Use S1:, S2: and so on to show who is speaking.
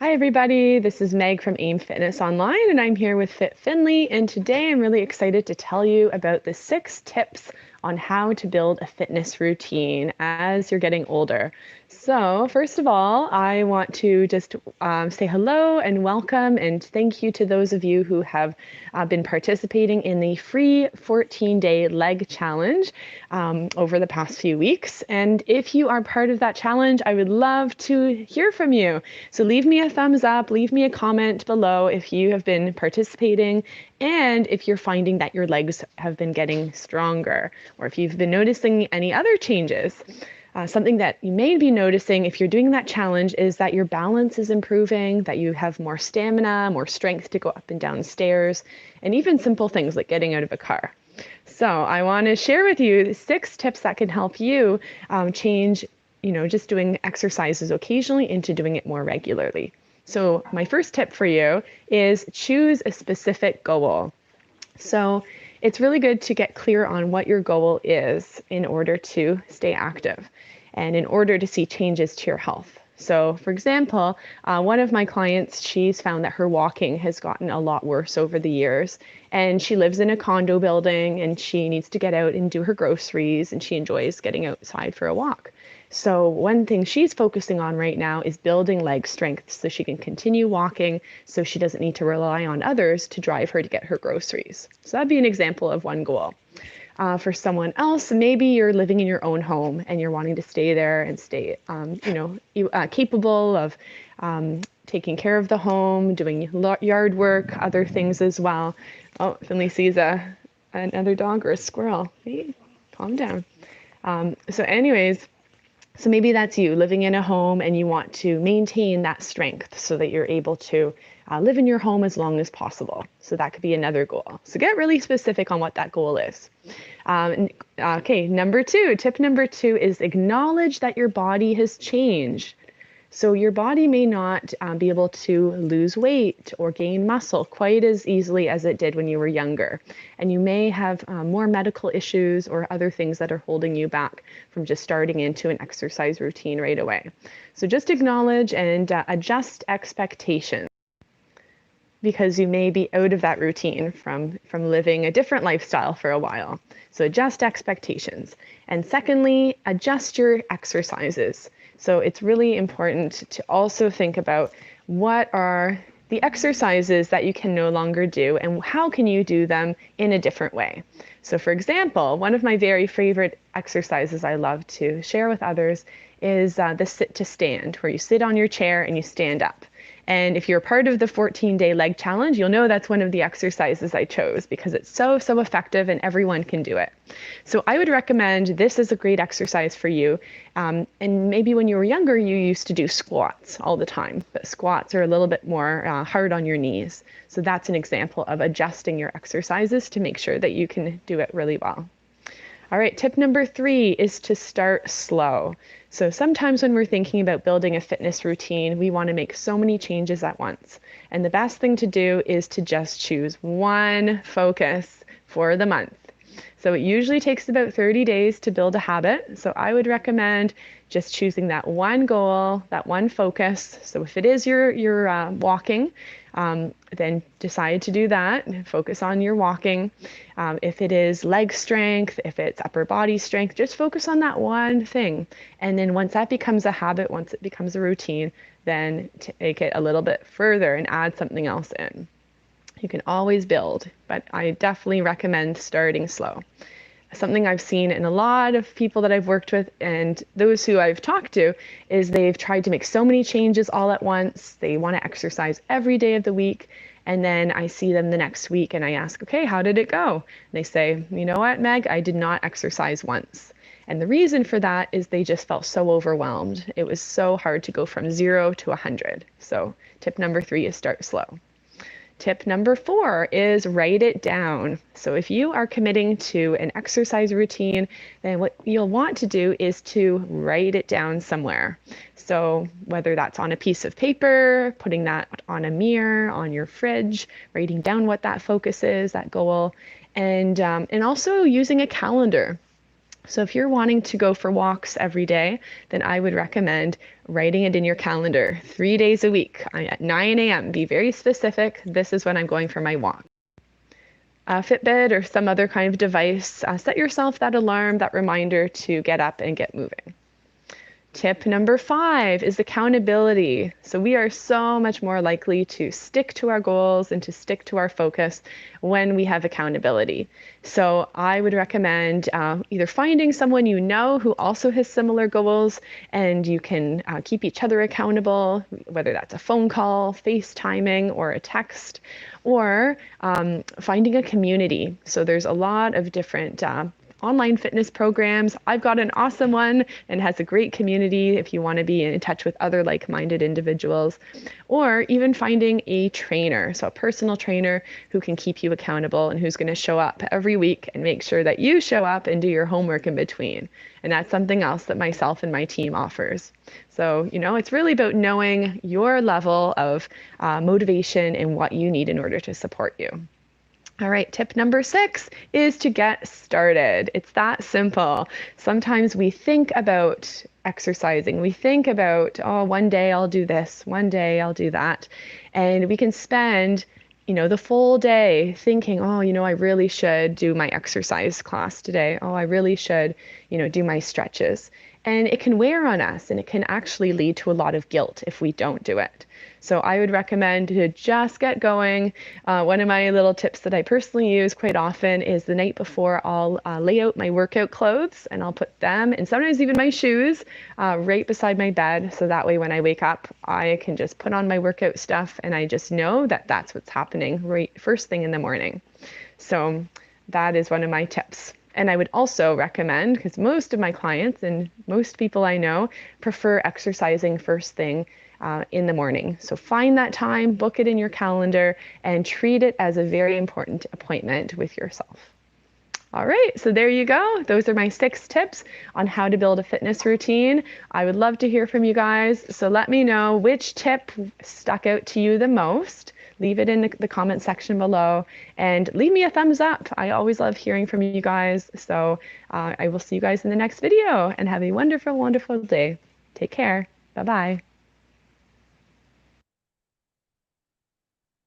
S1: Hi, everybody. This is Meg from AIM Fitness Online, and I'm here with Fit Finley. And today I'm really excited to tell you about the 6 tips on how to build a fitness routine as you're getting older. So, first of all, I want to just say hello and welcome and thank you to those of you who have been participating in the free 14-day leg challenge over the past few weeks. And if you are part of that challenge, I would love to hear from you. So leave me a thumbs up, leave me a comment below if you have been participating and if you're finding that your legs have been getting stronger or if you've been noticing any other changes. Something that you may be noticing if you're doing that challenge is that your balance is improving, that you have more stamina, more strength to go up and down stairs, and even simple things like getting out of a car. So I want to share with you 6 tips that can help you change, just doing exercises occasionally into doing it more regularly. So my first tip for you is choose a specific goal. So it's really good to get clear on what your goal is in order to stay active and in order to see changes to your health. So, for example, one of my clients, she's found that her walking has gotten a lot worse over the years. And she lives in a condo building and she needs to get out and do her groceries and she enjoys getting outside for a walk. So, one thing she's focusing on right now is building leg strength so she can continue walking so she doesn't need to rely on others to drive her to get her groceries. So, that'd be an example of one goal. For someone else, maybe you're living in your own home and you're wanting to stay there and stay, capable of taking care of the home, doing yard work, other things as well. Oh, Finley sees another dog or a squirrel. Hey, calm down. So maybe that's you living in a home and you want to maintain that strength so that you're able to live in your home as long as possible. So that could be another goal. So get really specific on what that goal is. Okay, tip number 2 is acknowledge that your body has changed. So your body may not be able to lose weight or gain muscle quite as easily as it did when you were younger. And you may have more medical issues or other things that are holding you back from just starting into an exercise routine right away. So just acknowledge and adjust expectations because you may be out of that routine from living a different lifestyle for a while. So adjust expectations. And secondly, adjust your exercises. So it's really important to also think about what are the exercises that you can no longer do and how can you do them in a different way. So for example, one of my very favorite exercises I love to share with others is the sit to stand, where you sit on your chair and you stand up. And if you're part of the 14-day leg challenge, you'll know that's one of the exercises I chose because it's so effective and everyone can do it. So I would recommend this as a great exercise for you. And maybe when you were younger, you used to do squats all the time, but squats are a little bit more hard on your knees. So that's an example of adjusting your exercises to make sure that you can do it really well. All right, tip number 3 is to start slow. So sometimes when we're thinking about building a fitness routine, we want to make so many changes at once. And the best thing to do is to just choose one focus for the month. So it usually takes about 30 days to build a habit. So I would recommend just choosing that one goal, that one focus. So if it is your walking, then decide to do that. Focus on your walking. If it is leg strength, if it's upper body strength, just focus on that one thing. And then once that becomes a habit, once it becomes a routine, then take it a little bit further and add something else in. You can always build, but I definitely recommend starting slow. Something I've seen in a lot of people that I've worked with and those who I've talked to is they've tried to make so many changes all at once. They want to exercise every day of the week. And then I see them the next week and I ask, okay, how did it go? And they say, you know what, Meg, I did not exercise once. And the reason for that is they just felt so overwhelmed. It was so hard to go from 0 to 100. So tip number 3 is start slow. Tip number 4 is write it down. So if you are committing to an exercise routine, then what you'll want to do is to write it down somewhere. So whether that's on a piece of paper, putting that on a mirror, on your fridge, writing down what that focus is, that goal, and also using a calendar. So if you're wanting to go for walks every day, then I would recommend writing it in your calendar 3 days a week at 9 a.m. Be very specific. This is when I'm going for my walk. Fitbit or some other kind of device, set yourself that alarm, that reminder to get up and get moving. Tip number 5 is accountability. So we are so much more likely to stick to our goals and to stick to our focus when we have accountability. So I would recommend either finding someone you know who also has similar goals, and you can keep each other accountable, whether that's a phone call, FaceTiming, or a text, or finding a community. So there's a lot of different online fitness programs. I've got an awesome one and has a great community if you want to be in touch with other like-minded individuals, or even finding a trainer, so a personal trainer who can keep you accountable and who's going to show up every week and make sure that you show up and do your homework in between. And that's something else that myself and my team offers. So, it's really about knowing your level of motivation and what you need in order to support you. All right, tip number 6 is to get started. It's that simple. Sometimes we think about exercising. We think about, oh, one day I'll do this, one day I'll do that. And we can spend, the full day thinking, oh, I really should do my exercise class today. Oh, I really should, do my stretches. And it can wear on us, and it can actually lead to a lot of guilt if we don't do it. So I would recommend to just get going. One of my little tips that I personally use quite often is the night before I'll lay out my workout clothes, and I'll put them, and sometimes even my shoes, right beside my bed. So that way when I wake up, I can just put on my workout stuff, and I just know that that's what's happening right first thing in the morning. So that is one of my tips. And I would also recommend, because most of my clients and most people I know prefer exercising first thing in the morning. So find that time, book it in your calendar, and treat it as a very important appointment with yourself. All right, so there you go. Those are my 6 tips on how to build a fitness routine. I would love to hear from you guys. So let me know which tip stuck out to you the most. Leave it in the comment section below and leave me a thumbs up. I always love hearing from you guys. So I will see you guys in the next video, and have a wonderful, wonderful day. Take care. Bye-bye.